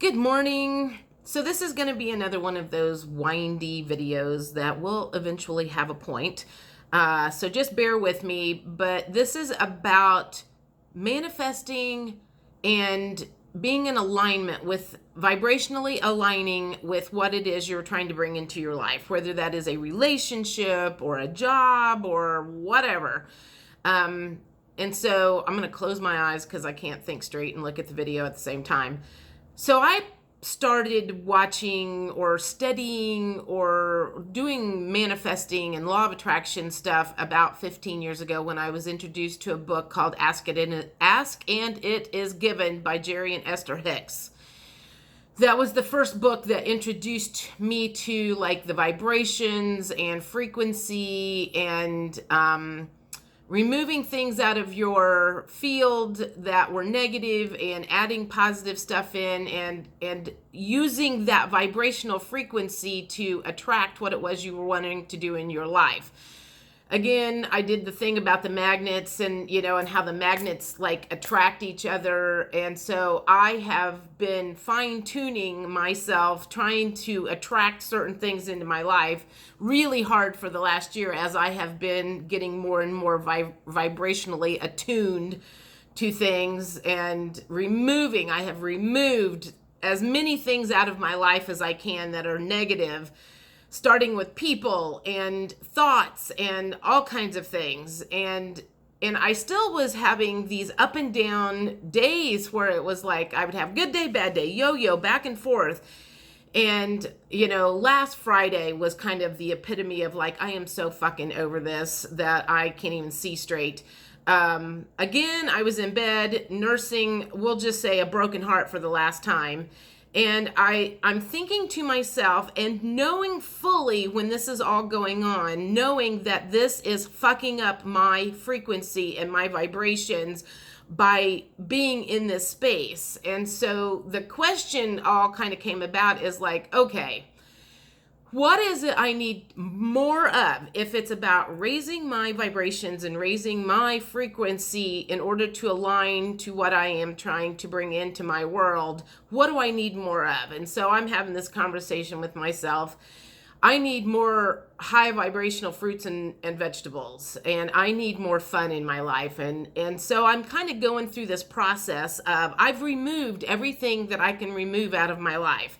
Good morning. So this is going to be another one of those windy videos that will eventually have a point. So just bear with me, but this is about manifesting and being in alignment with vibrationally aligning with what it is you're trying to bring into your life, whether that is a relationship or a job or whatever. And so I'm going to close my eyes because I can't think straight and look at the video at the same time. So I started watching or studying or doing manifesting and law of attraction stuff about 15 years ago when I was introduced to a book called Ask and It Is Given by Jerry and Esther Hicks. That was the first book that introduced me to like the vibrations and frequency and removing things out of your field that were negative and adding positive stuff in and using that vibrational frequency to attract what it was you were wanting to do in your life. Again, I did the thing about the magnets and how the magnets like attract each other. And so I have been fine-tuning myself, trying to attract certain things into my life really hard for the last year as I have been getting more and more vibrationally attuned to things and I have removed as many things out of my life as I can that are negative, starting with people and thoughts and all kinds of things. And I still was having these up and down days where it was like I would have good day, bad day, yo-yo, back and forth. And, last Friday was kind of the epitome of like, I am so fucking over this that I can't even see straight. Again, I was in bed nursing, we'll just say a broken heart for the last time. And I'm thinking to myself and knowing fully when this is all going on, knowing that this is fucking up my frequency and my vibrations by being in this space. And so the question all kind of came about is like, okay, what is it I need more of? If it's about raising my vibrations and raising my frequency in order to align to what I am trying to bring into my world, what do I need more of? And so I'm having this conversation with myself. I need more high vibrational fruits and vegetables, and I need more fun in my life. And so I'm kind of going through this process of I've removed everything that I can remove out of my life.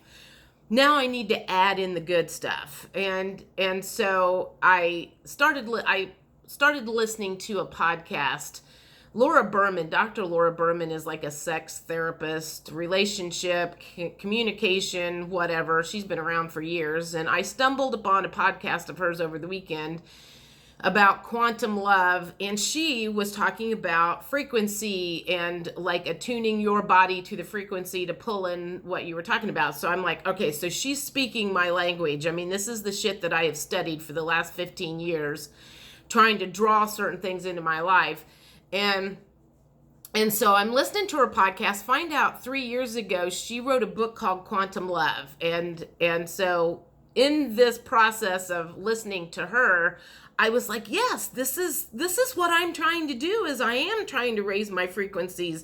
Now I need to add in the good stuff. And so I started listening to a podcast. Laura Berman, Dr. Laura Berman is like a sex therapist, relationship, communication, whatever. She's been around for years. And I stumbled upon a podcast of hers over the weekend about quantum love, and she was talking about frequency and like attuning your body to the frequency to pull in what you were talking about. So I'm like, okay, so she's speaking my language. I mean, this is the shit that I have studied for the last 15 years, trying to draw certain things into my life. And so I'm listening to her podcast, find out 3 years ago she wrote a book called Quantum Love. And so in this process of listening to her, I was like, yes, this is what I'm trying to do. Is I am trying to raise my frequencies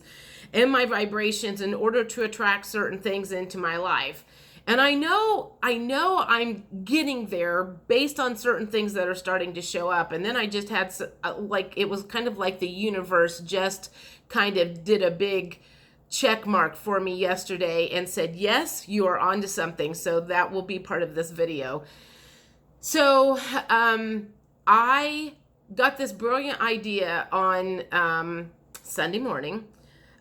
and my vibrations in order to attract certain things into my life. And I know I'm getting there based on certain things that are starting to show up. And then I just had like, it was kind of like the universe just kind of did a big check mark for me yesterday and said, yes, you are onto something. So that will be part of this video. So, I got this brilliant idea on Sunday morning.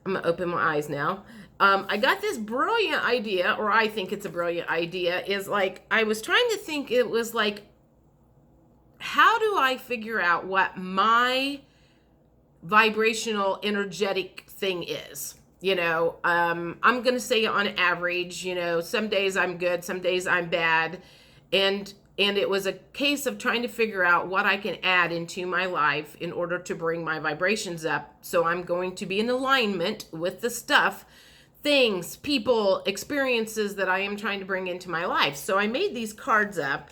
I'm going to open my eyes now. I got this brilliant idea, or I think it's a brilliant idea, is like, I was trying to think, it was like, how do I figure out what my vibrational energetic thing is? I'm going to say on average, some days I'm good, some days I'm bad. And it was a case of trying to figure out what I can add into my life in order to bring my vibrations up. So I'm going to be in alignment with the stuff, things, people, experiences that I am trying to bring into my life. So I made these cards up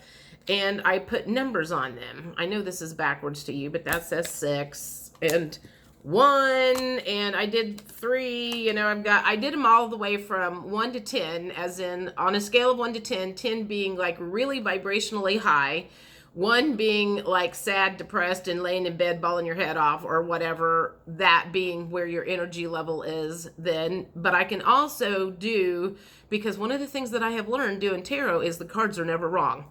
and I put numbers on them. I know this is backwards to you, but that says 6. And 1, and I did 3. You know, I did them all the way from 1 to 10, as in on a scale of 1 to 10, 10 being like really vibrationally high, 1 being like sad, depressed, and laying in bed bawling your head off, or whatever, that being where your energy level is then. But I can also do, because one of the things that I have learned doing tarot is the cards are never wrong.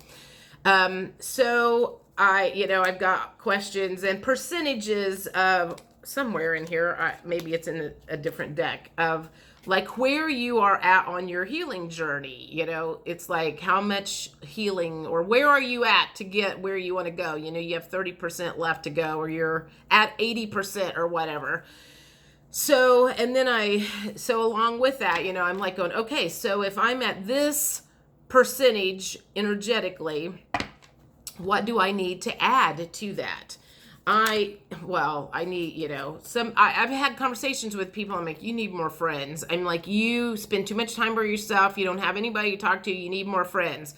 So I've got questions and percentages of somewhere in here, maybe it's in a different deck, of like where you are at on your healing journey. You know, it's like how much healing, or where are you at to get where you want to go. You know, you have 30% left to go, or you're at 80% or whatever. So, and then so along with that, you know, I'm like going, okay, so if I'm at this percentage energetically, what do I need to add to that? I need, you know, I've had conversations with people. I'm like, you need more friends. I'm like, you spend too much time by yourself. You don't have anybody to talk to. You need more friends.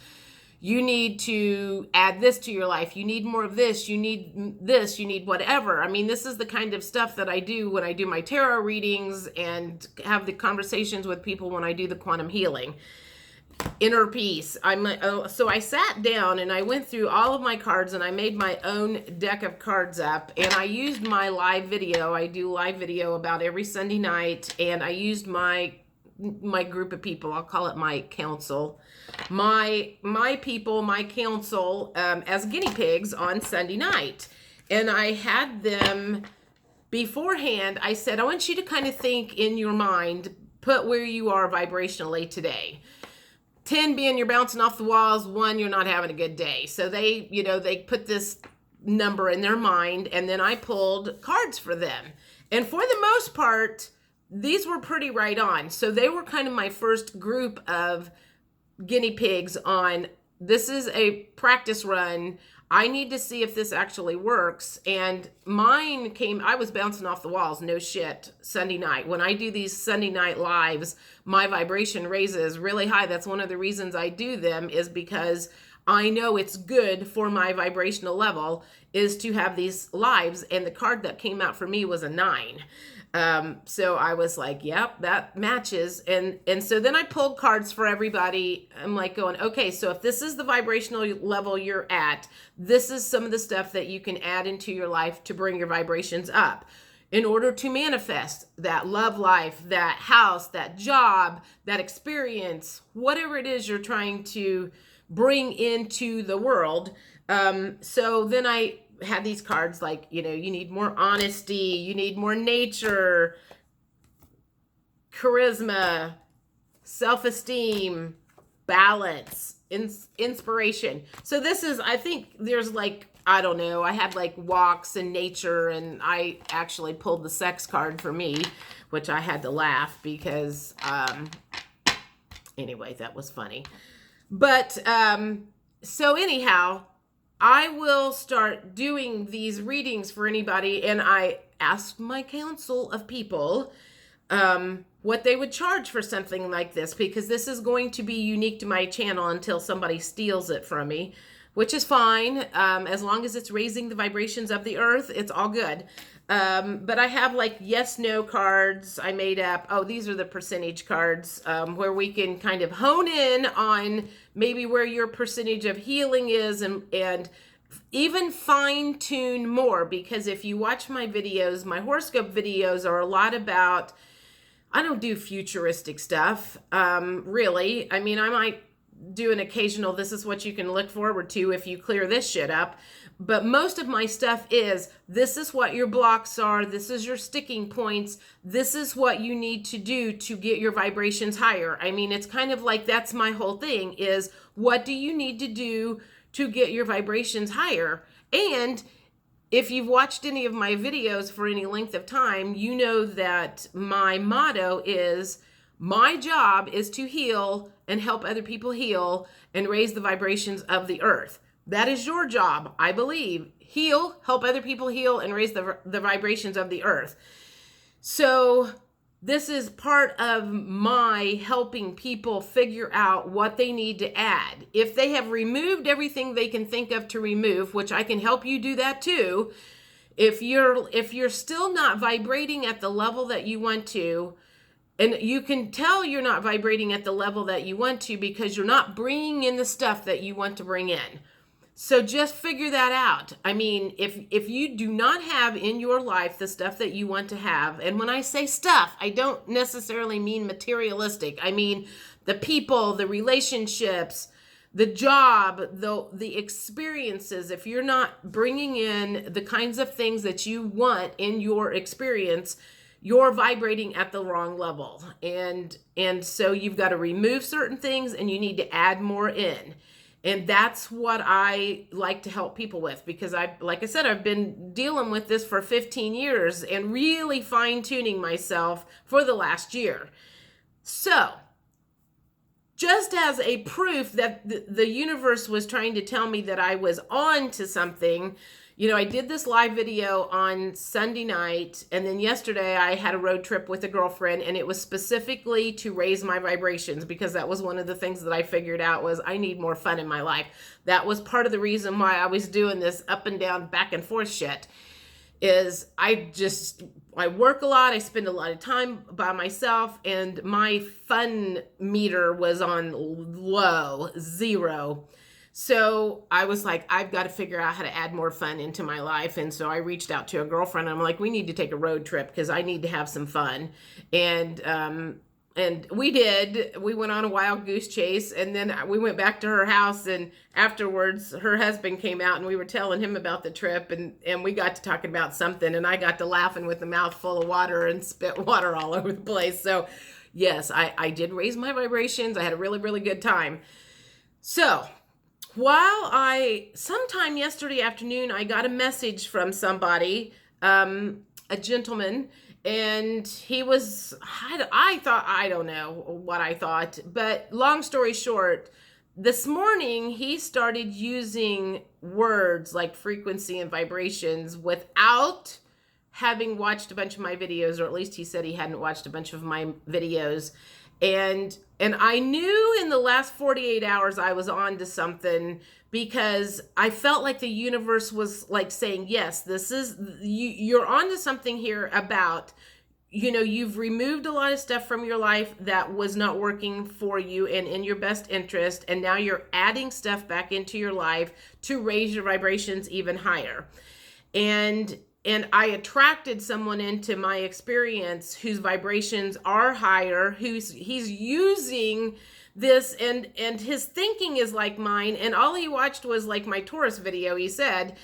You need to add this to your life. You need more of this. You need this. You need whatever. I mean, this is the kind of stuff that I do when I do my tarot readings and have the conversations with people when I do the quantum healing. Inner peace. So I sat down and I went through all of my cards and I made my own deck of cards up, and I used my live video. I do live video about every Sunday night, and I used my group of people. I'll call it my council, my people, my council, as guinea pigs on Sunday night. And I had them beforehand. I said, I want you to kind of think in your mind, put where you are vibrationally today. 10 being you're bouncing off the walls, 1 you're not having a good day. So they put this number in their mind, and then I pulled cards for them. And for the most part, these were pretty right on. So they were kind of my first group of guinea pigs on, this is a practice run. I need to see if this actually works. And mine I was bouncing off the walls, no shit, Sunday night. When I do these Sunday night lives, my vibration raises really high. That's one of the reasons I do them, is because I know it's good for my vibrational level is to have these lives. And the card that came out for me was a 9. So I was like, yep, that matches. And so then I pulled cards for everybody. I'm like going, okay, so if this is the vibrational level you're at, this is some of the stuff that you can add into your life to bring your vibrations up in order to manifest that love life, that house, that job, that experience, whatever it is you're trying to bring into the world. So then I had these cards like, you know, you need more honesty, you need more nature, charisma, self-esteem, balance, inspiration. So this is, I think there's like, I don't know, I had like walks and nature, and I actually pulled the sex card for me, which I had to laugh because, anyway, that was funny. But, so anyhow, I will start doing these readings for anybody, and I asked my council of people what they would charge for something like this, because this is going to be unique to my channel until somebody steals it from me, which is fine. As long as it's raising the vibrations of the earth, it's all good. But I have like yes, no cards I made up. Oh, these are the percentage cards, where we can kind of hone in on maybe where your percentage of healing is, and even fine tune more, because if you watch my videos, my horoscope videos are a lot about, I don't do futuristic stuff, really. I mean, I might do an occasional, this is what you can look forward to if you clear this shit up. But most of my stuff is, this is what your blocks are. This is your sticking points. This is what you need to do to get your vibrations higher. I mean, it's kind of like, that's my whole thing, is what do you need to do to get your vibrations higher? And if you've watched any of my videos for any length of time, you know that my motto is, my job is to heal and help other people heal and raise the vibrations of the earth. That is your job, I believe. Heal, help other people heal, and raise the vibrations of the earth. So this is part of my helping people figure out what they need to add. If they have removed everything they can think of to remove, which I can help you do that too, if you're still not vibrating at the level that you want to, and you can tell you're not vibrating at the level that you want to because you're not bringing in the stuff that you want to bring in. So just figure that out. I mean, if you do not have in your life the stuff that you want to have, and when I say stuff, I don't necessarily mean materialistic. I mean the people, the relationships, the job, the experiences. If you're not bringing in the kinds of things that you want in your experience, you're vibrating at the wrong level. And so you've got to remove certain things and you need to add more in. And that's what I like to help people with, because like I said, I've been dealing with this for 15 years and really fine-tuning myself for the last year. So just as a proof that the universe was trying to tell me that I was on to something, I did this live video on Sunday night, and then yesterday I had a road trip with a girlfriend, and it was specifically to raise my vibrations, because that was one of the things that I figured out was I need more fun in my life. That was part of the reason why I was doing this up and down, back and forth shit, is I work a lot, I spend a lot of time by myself, and my fun meter was on low, 0. So I was like, I've got to figure out how to add more fun into my life. And so I reached out to a girlfriend. I'm like, we need to take a road trip because I need to have some fun. And we did. We went on a wild goose chase, and then we went back to her house, and afterwards her husband came out and we were telling him about the trip, and we got to talking about something, and I got to laughing with a mouth full of water and spit water all over the place. So yes, I did raise my vibrations. I had a really, really good time. So sometime yesterday afternoon, I got a message from somebody, a gentleman, and he was, I don't know what I thought, but long story short, this morning he started using words like frequency and vibrations without having watched a bunch of my videos, or at least he said he hadn't watched a bunch of my videos. And I knew in the last 48 hours I was on to something, because I felt like the universe was like saying, yes, you're on to something here about, you've removed a lot of stuff from your life that was not working for you and in your best interest. And now you're adding stuff back into your life to raise your vibrations even higher. And I attracted someone into my experience whose vibrations are higher, he's using this, and his thinking is like mine, and all he watched was like my Taurus video, he said,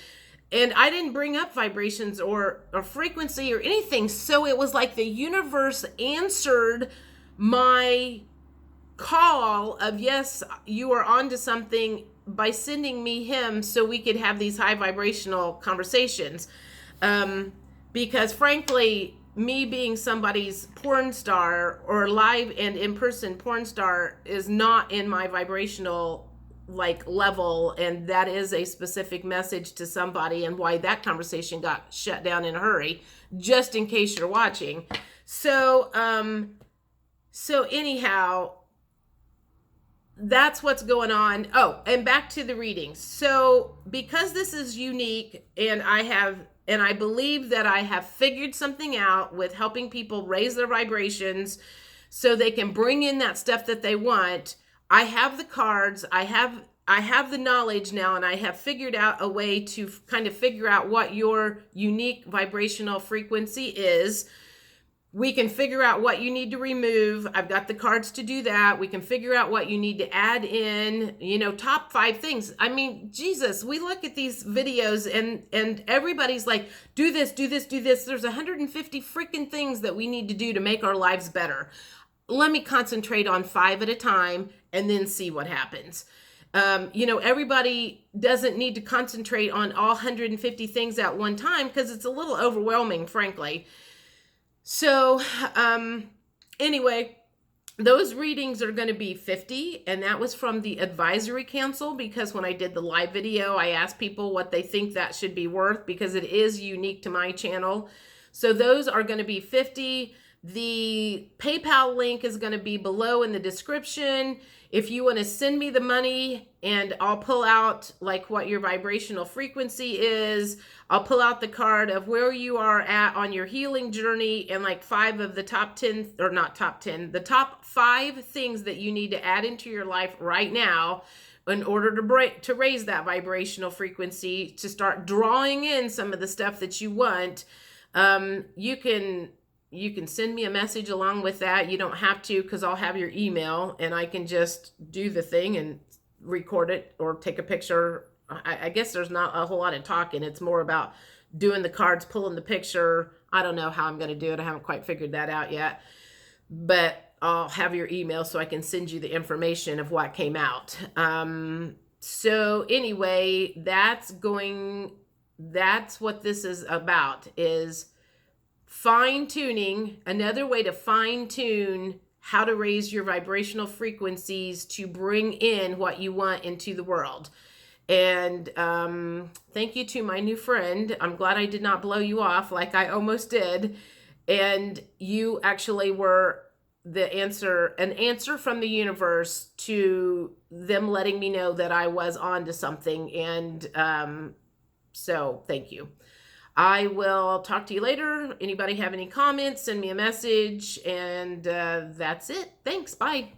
and I didn't bring up vibrations or frequency or anything. So it was like the universe answered my call of, yes, you are onto something, by sending me him so we could have these high vibrational conversations. Because frankly, me being somebody's porn star or live and in-person porn star is not in my vibrational level, and that is a specific message to somebody, and why that conversation got shut down in a hurry, just in case you're watching. So anyhow, that's what's going on. Oh, and back to the readings. So because this is unique, and I believe that I have figured something out with helping people raise their vibrations so they can bring in that stuff that they want. I have the cards, I have the knowledge now, and I have figured out a way to kind of figure out what your unique vibrational frequency is. We can figure out what you need to remove. I've got the cards to do that. We can figure out what you need to add in, top 5 things. I mean, Jesus, we look at these videos and everybody's like, do this, do this, do this. There's 150 freaking things that we need to do to make our lives better. Let me concentrate on 5 at a time and then see what happens. Everybody doesn't need to concentrate on all 150 things at one time, because it's a little overwhelming, frankly. So, anyway, those readings are going to be 50, and that was from the advisory council, because when I did the live video, I asked people what they think that should be worth, because it is unique to my channel. So those are going to be 50. The PayPal link is going to be below in the description. If you want to send me the money, and I'll pull out like what your vibrational frequency is. I'll pull out the card of where you are at on your healing journey, and like 5 of the top 10, or not top 10, the top 5 things that you need to add into your life right now in order to raise that vibrational frequency, to start drawing in some of the stuff that you want. You can send me a message along with that. You don't have to, because I'll have your email and I can just do the thing and record it or take a picture. I guess there's not a whole lot of talking. It's more about doing the cards, pulling the picture. I don't know how I'm going to do it. I haven't quite figured that out yet. But I'll have your email so I can send you the information of what came out. So anyway, that's what this is about, is fine-tuning. Another way to fine-tune how to raise your vibrational frequencies to bring in what you want into the world. And thank you to my new friend. I'm glad I did not blow you off like I almost did. And you actually were an answer from the universe to them letting me know that I was on to something. And so thank you. I will talk to you later. Anybody have any comments, send me a message. And that's it. Thanks. Bye.